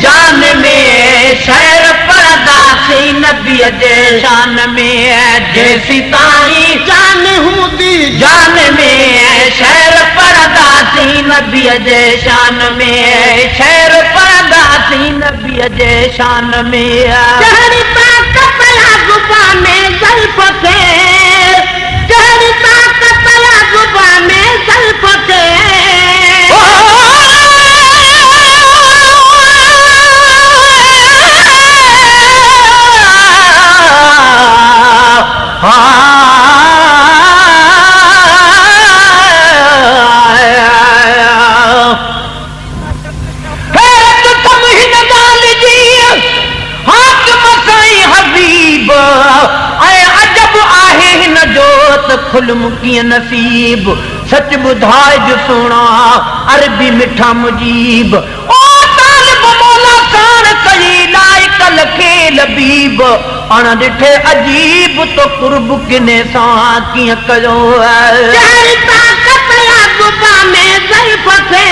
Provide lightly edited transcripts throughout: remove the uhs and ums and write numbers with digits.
जान में शहर परदासी नबी जे शान में जैसी ताई जान हूंदी जान में शहर परदासी नबी जे शान में शहर परदासी नबी जे शान में जहरी ताकत या जुबान ज़ल्फ़ थे जहरी ताकत या जुबान ज़ल्फ़ थे खुलमुकी नसीब सच बुधाए जो सोना अरबी मिठा मुजीब ओ तालिब मौला सान कई लाइकल के लबीब अण ॾिठे अजीब तो कुर्ब किने सां कीअं कयो जहरी ताकत या जुबान ज़ल्फ़ थे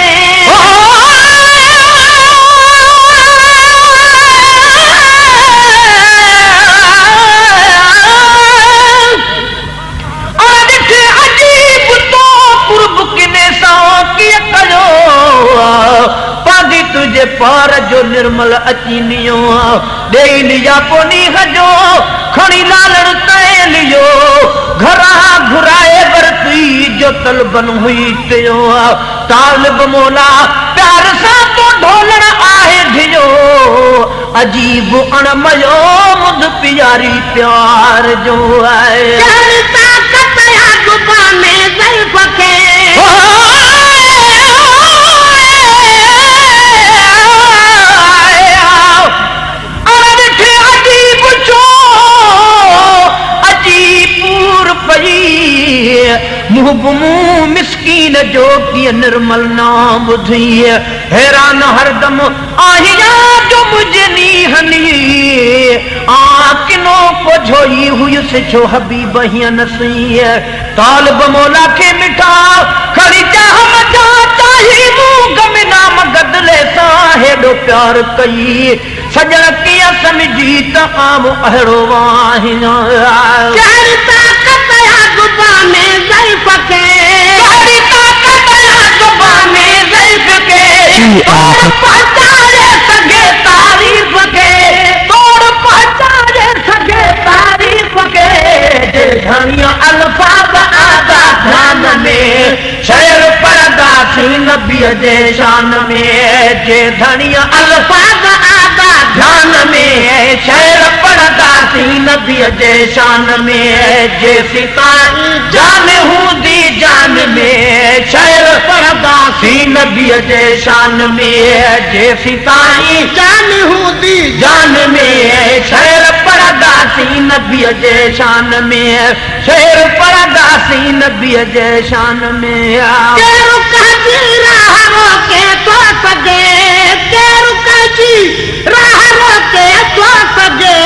तुझे पार जो निर्मल अची नियो देई लिया पोनी हजो खणी लालण तय लियो घरा घुराए बरती जो तलबन हुई त्यो तालिब मौला प्यार सा तो ढोलण आहे धियो अजीब अणमयो मुद प्यारी प्यार जो आहे जहरी ताकत या जुबान ज़ल्फ़ थे मुहबमू मिस्कीन जो की निर्मल नाम बुधी हैरान हरदम आहिया जो मुझे नीहनी किनो को झोई हुई से छो हबीब ही नसी तालिब मौला के मिठा खड़ी चाह मचा चाही मुंह में नाम गदले सा हेडो प्यार कई सजण किया समझी त आम अहड़ो वाहिना जहरी ताकत या जुबान ज़ल्फ़ थे जहरी ताकत या जुबान ज़ल्फ़ के तोड़ पहचाने सके तारीफ के तोड़ पहचाने सके तारीफ के जे धनिया अल्फाज आदा ध्यान में शहर परदासी नबी जे शान में जे धनिया अल्फाज आदा ध्यान में शहर परदासी नबी जे शान में जे सिताई जान हूंदी जान में शहर परदासी नबी जे शान में जे सिताई जान हूंदी जान में शहर परदासी नबी जे शान में शहर परदासी नबी जे शान में केरु कजी राह रोके तो सजे केरु कजी राह रोके तो सजे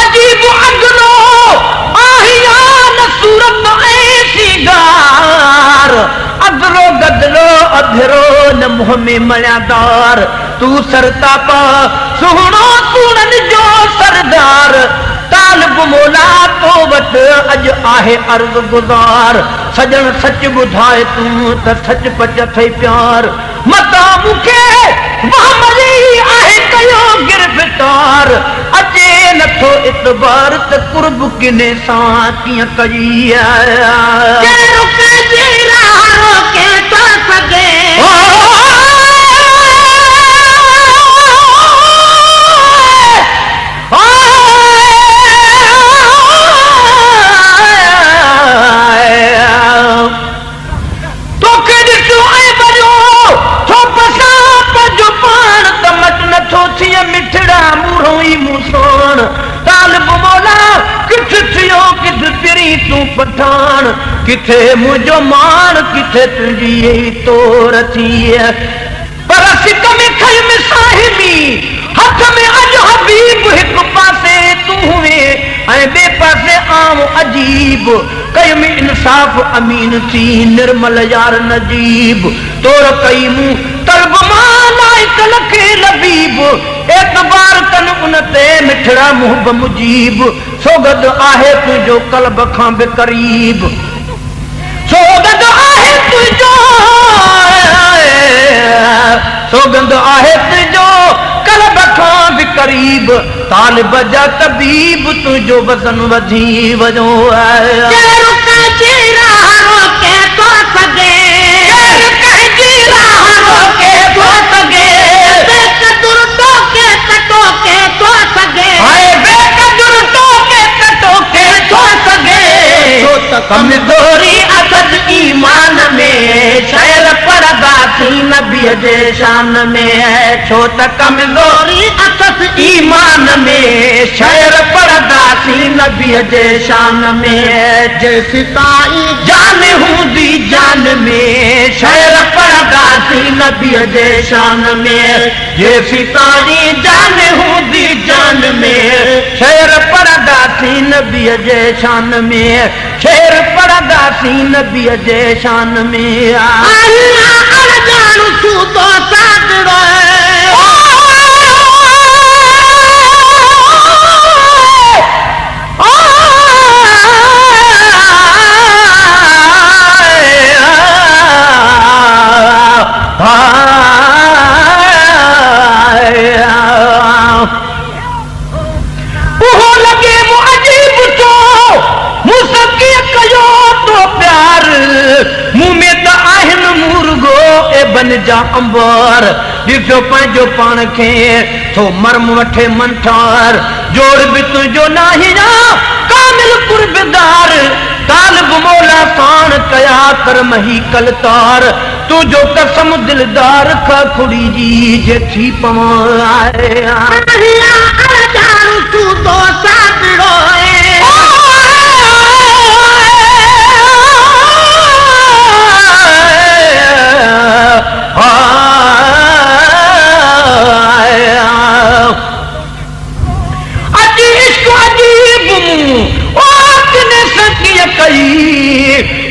अजीब अगलो आहियान सूरत ऐसी गार अगलो गदलो अधरो न मुंह में मयादार तू सरतापा सुहणो सुणन जो सरदार तालिब मौला तो वट अज आहे अर्ज गुज़ार सजण सच बुधाए तू त सच पच थई प्यार मता मुखे वामरी आहे कयो गिरफ्तार अचे नथो इतबार त कुर्ब किने सां कीअं कई केरु कजी राह रोके तो सजे पठान किथे मुझो मान किथे तुझी तोर थी पर सिक में खल में साहिबी हाथ में अज हबी अजीब कयम इंसाफ अमीन थी निर्मल यार नजीब तोर कई मुंह तलब मालाइक लखे लबीब एतबार कन उन ते मिठड़ा मुहब मुजीब सोगद आहे तुझो कल्ब खां बि करीब सोगद आहे तुझो सोगंद आहे तुझो कल्ब खां बि करीब तालिब जा तबीब तुझो वज़न वधी वञो केरु कंहिंजी राह रोके थो सघे केरु कंहिंजी राह रोके थो सघे बेक़दुर टोके त टोके थो सघे हाय बेक़दुर टोके त टोके थो सघे छो त कमज़ोरी असद ईमान में शहर परदासी नबीअ जे शान में छो त कमज़ोरी असद ईमान में शहर परदासी नबीअ जे शान में जैसी ताई जान हूंदी जान में शहर परदासी नबीअ जे शान में जैसी ताई जान हूंदी जान में शहर परदासी नबीअ जे शान में शहर परदासी नबीअ जे शान में अणजाणु सूदो सादड़ो बन जा अंबर ॾिसो पंहिंजो पाण खे थो मरम वठे मंठार जोड़ बि तुंहिंजो नाही कामिल कुर्बदार तालिब मौला साण कया कर मही कलतार तुंहिंजो कसम दिलदार खां खुड़ी जी जे थी पवाए अणजाणु सूदो सादड़ो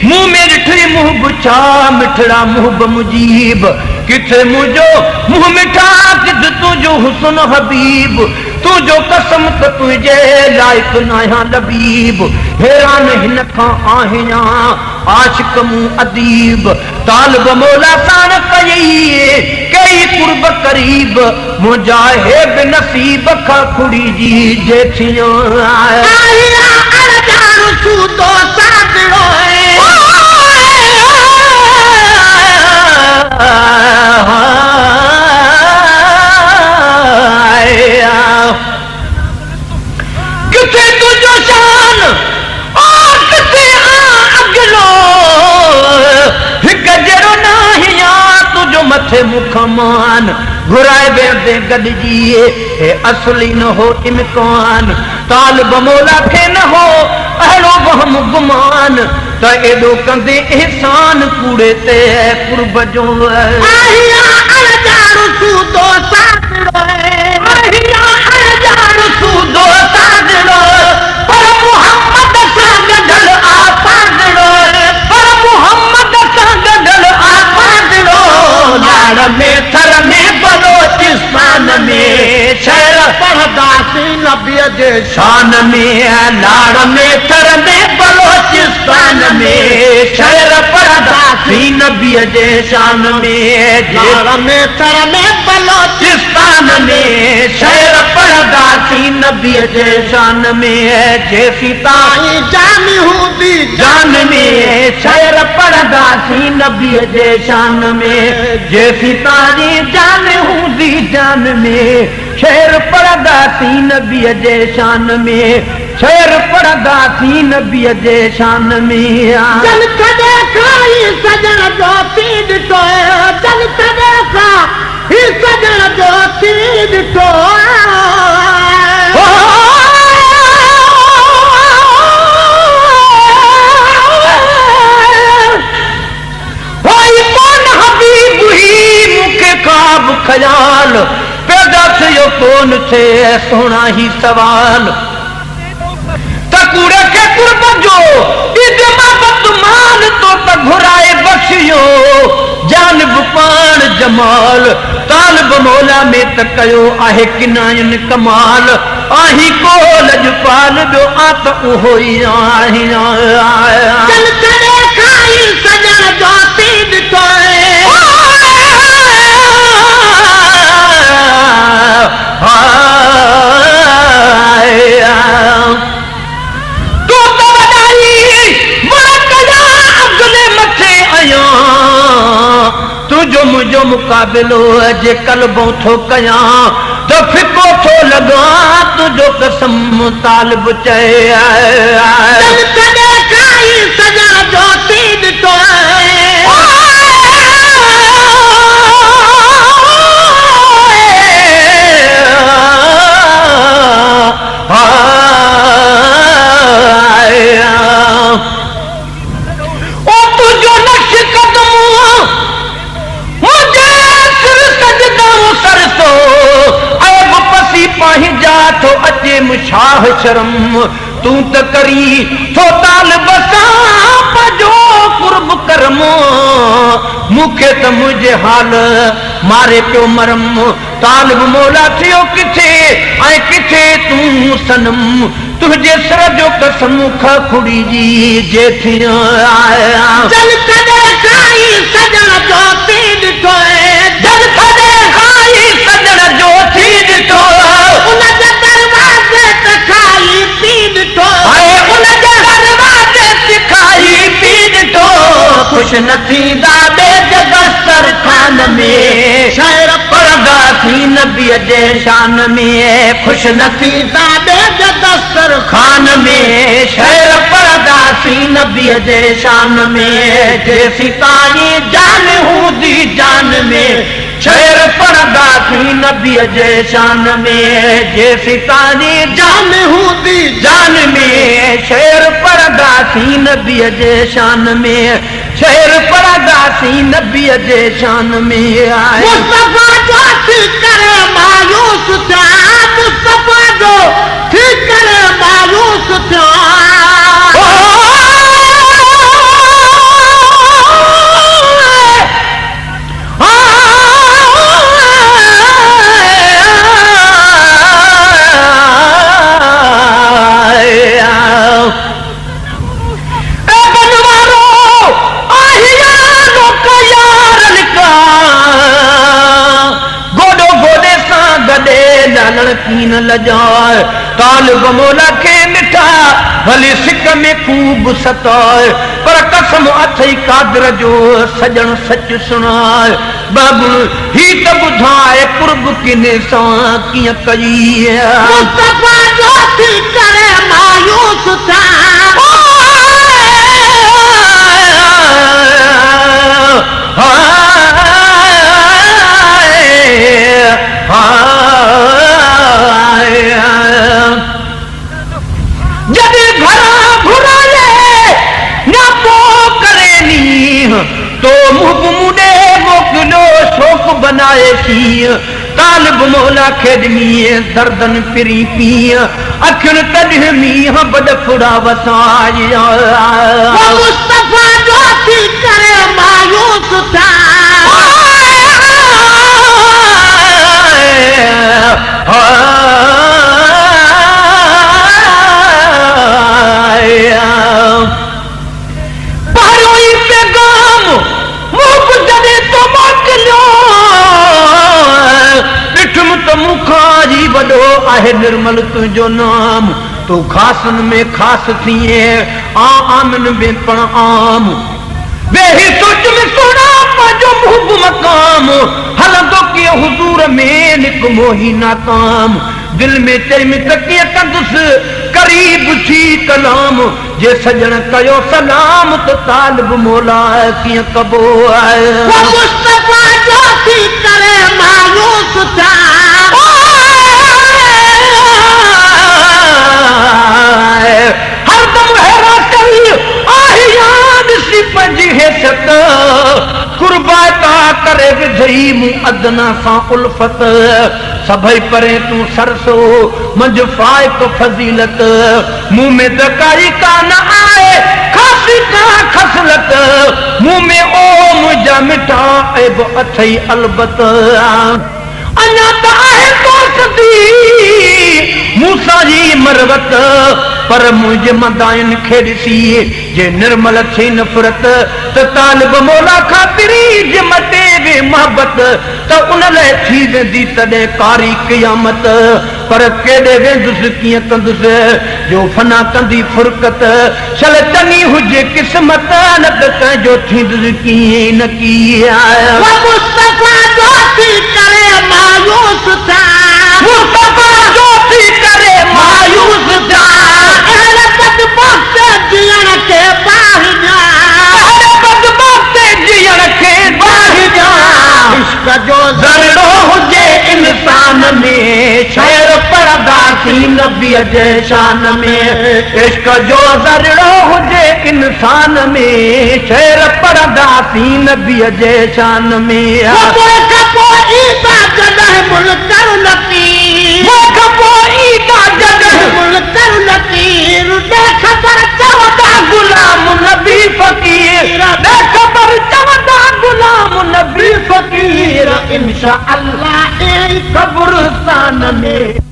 मुंह में ॾिठी मुंह बुछा मिठड़ा मुहब मुजीब किथे मुंहिंजो मुंह मिठा किथे तुंहिंजो हुस्न हबीब तुंहिंजो कसम त तुंहिंजे लाइक़ नाहियां लबीब हैरान हिन खां आहियां आशिक मूं अदीब तालिब मौला साण कई कई कुर्ब करीब मुंहिंजा हे बि नसीब खां खुड़ी जी जे थियो अणजाणु सूदो सादड़ो किथे तुंहिंजो शान किथे अगलो हिकु जहिड़ो नाहियां तुंहिंजो मथे मुख मान घुराए वेंदे गॾिजी हे असली न हो इम्कान तालिब मौला खे न हो अहिड़ो वहम गुमान त एॾो कंदे एहसान कूड़े ते कुर्ब जो अणजाणु सूदो सादड़ो अणजाणु सूदो सादड़ो पर मुहम्मद सां गॾल आ सादड़ो पर मुहम्मद सां गॾल आ सादड़ो लाड़ में थर में बलोचिस्तान में शहर परदासी नबीअ जे शान में लाड़ में थर में बलोचिस्तान में शहर परदासी नबीअ जे शान में लाड़ में थर में बलोचिस्तान में शहर परदासी नबीअ जे शान में जैसी ताई जान हूंदी जान में शहर परदासी नबीअ जे शान में जैसी ताई जान हूंदी जान में शहर परदासी नबीअ जे शान में शहर परदासी नबीअ जे शान में जल कदे खाई सजण जो थी ॾिठो जल कदे खा ही सजण जो थी ॾिठो ख्याल पैदा थियो कोन थे सोना ही सवाल त कूड़े के कुर्ब जो मान तो त घुराए बसियो जानब पान जमाल तालब मौला में त कयो आहे किनायन कमाल आही को लजपाल ॿियो आ त उहो ई आही चल तॾे खाई सजण जो थी ॾिठो तुझो मुझो मुकाबिलो जे कलबो थो कया तो फिको थो लगा तुझो कसम तालिब चए तॾे खाई सजण जो थी ॾिठो थो अचे मुछाह शर्म तू त करी थो तालिब सां पंहिंजो कुर्ब करम मूंखे त मुंहिंजे हाल मारे पियो मरम तालिब मौला थियो किथे ऐं किथे तूं सनम तुंहिंजे सर जो कसम खुड़ी जी जे थी चल तॾे खाई सजण जो थी ॾिठो जल तॾे खाई सजण जो थी ॾिठो खुश न थींदा दस्तर खान में शहर परदा थी नबीअ जे शान में खुश न थींदा दस्तर खान में शहर परदा थी नबीअ जे शान में जेसी ताईं जान हूंदी जान में शहर परदा थी नबीअ जे शान में जेसी ताईं जान हूंदी जान में शहर परदा थी नबीअ जे शान में शहर परदा थी नबीअ जे शान में आए मुस्तफा जो थी करे मायूस थिया मुस्तफा जो थी करे मायूस थिया कीन लजाए तालिब मौला के मिठा भले सिक में खूब सताए पर कसम अथई कादर जो सजन सच सुनाए बाबू ही त बुधाए कुर्ब किने सां कीअं कई मुस्तफा जो थी करे मायूस था तो मुझे मोकलो शोक बनाए थी तालिब मौला खेदमी दर्दन फिरी पी अखिन तॾहिं मींह बद फुड़ा वसाया मुस्तफा जो थी करे मायूस था वॾो आहे निर्मल तुंहिंजो नाम तूं ख़ासनि में ख़ासि थिए आमिन में पण आम वेही सोच में सोना पंहिंजो मुहब मक़ाम हलंदो कीअं हुज़ूर में निक मोही नाकाम दिल में चइम त कीअं कंदुसि करीब थी कलाम जे सजण कयो सलाम त तालिब मौला कीअं कबो आहे मुस्तफा जो थी करे मायूस था हरदम हैरा करी आहियान सी पंजी हैसियत कुर्बाता करे विधई मूं अदना सां उल्फत सभई परे तू सरसो मंझ फाइक फजीलत मुंह में दकाई कान आए खासी का खसलत मुंह में ओ मुझा मिठा ऐब अथई अलबत अञा त आहे दोस्ती मूसा जी मरवत पर मुझे मदाइन खे ॾिसी जे निर्मल थी नफ़रत त तालिब मौला ख़ातिरी जे मटे वे मोहबत त उन लाइ थी वेंदी तॾहिं कारी क़यामत पर केॾे वेंदुसि कीअं कंदुसि जो फना कंदी फुरकत छल चङी हुजे क़िस्मत न त कंहिंजो थींदुसि कीअं न कीअं मुस्तफा जो थी करे मायूस था मुस्तफा जो थी करे मायूस था अहले बदबख्त जीअण खे बाहि ॾियां बदबख्त जीअण खे बाहि ॾियां इश्क जो ज़रिड़ो हुजे इंसान में शहर परदासी नबीअ जे शान में इश्क जो ज़रिड़ो हुजे इंसान में शहर परदासी नबीअ जे शान में पोइ ईंदा जॾहिं मुल्कर लतीर मुल्कर लतीर ॾे ख़बर चवंदा गुलाम नबी फकीर ॾे ख़बर चवंदा गुलाम नबी फकीर इंशा अल्लाह कब्रिस्तान में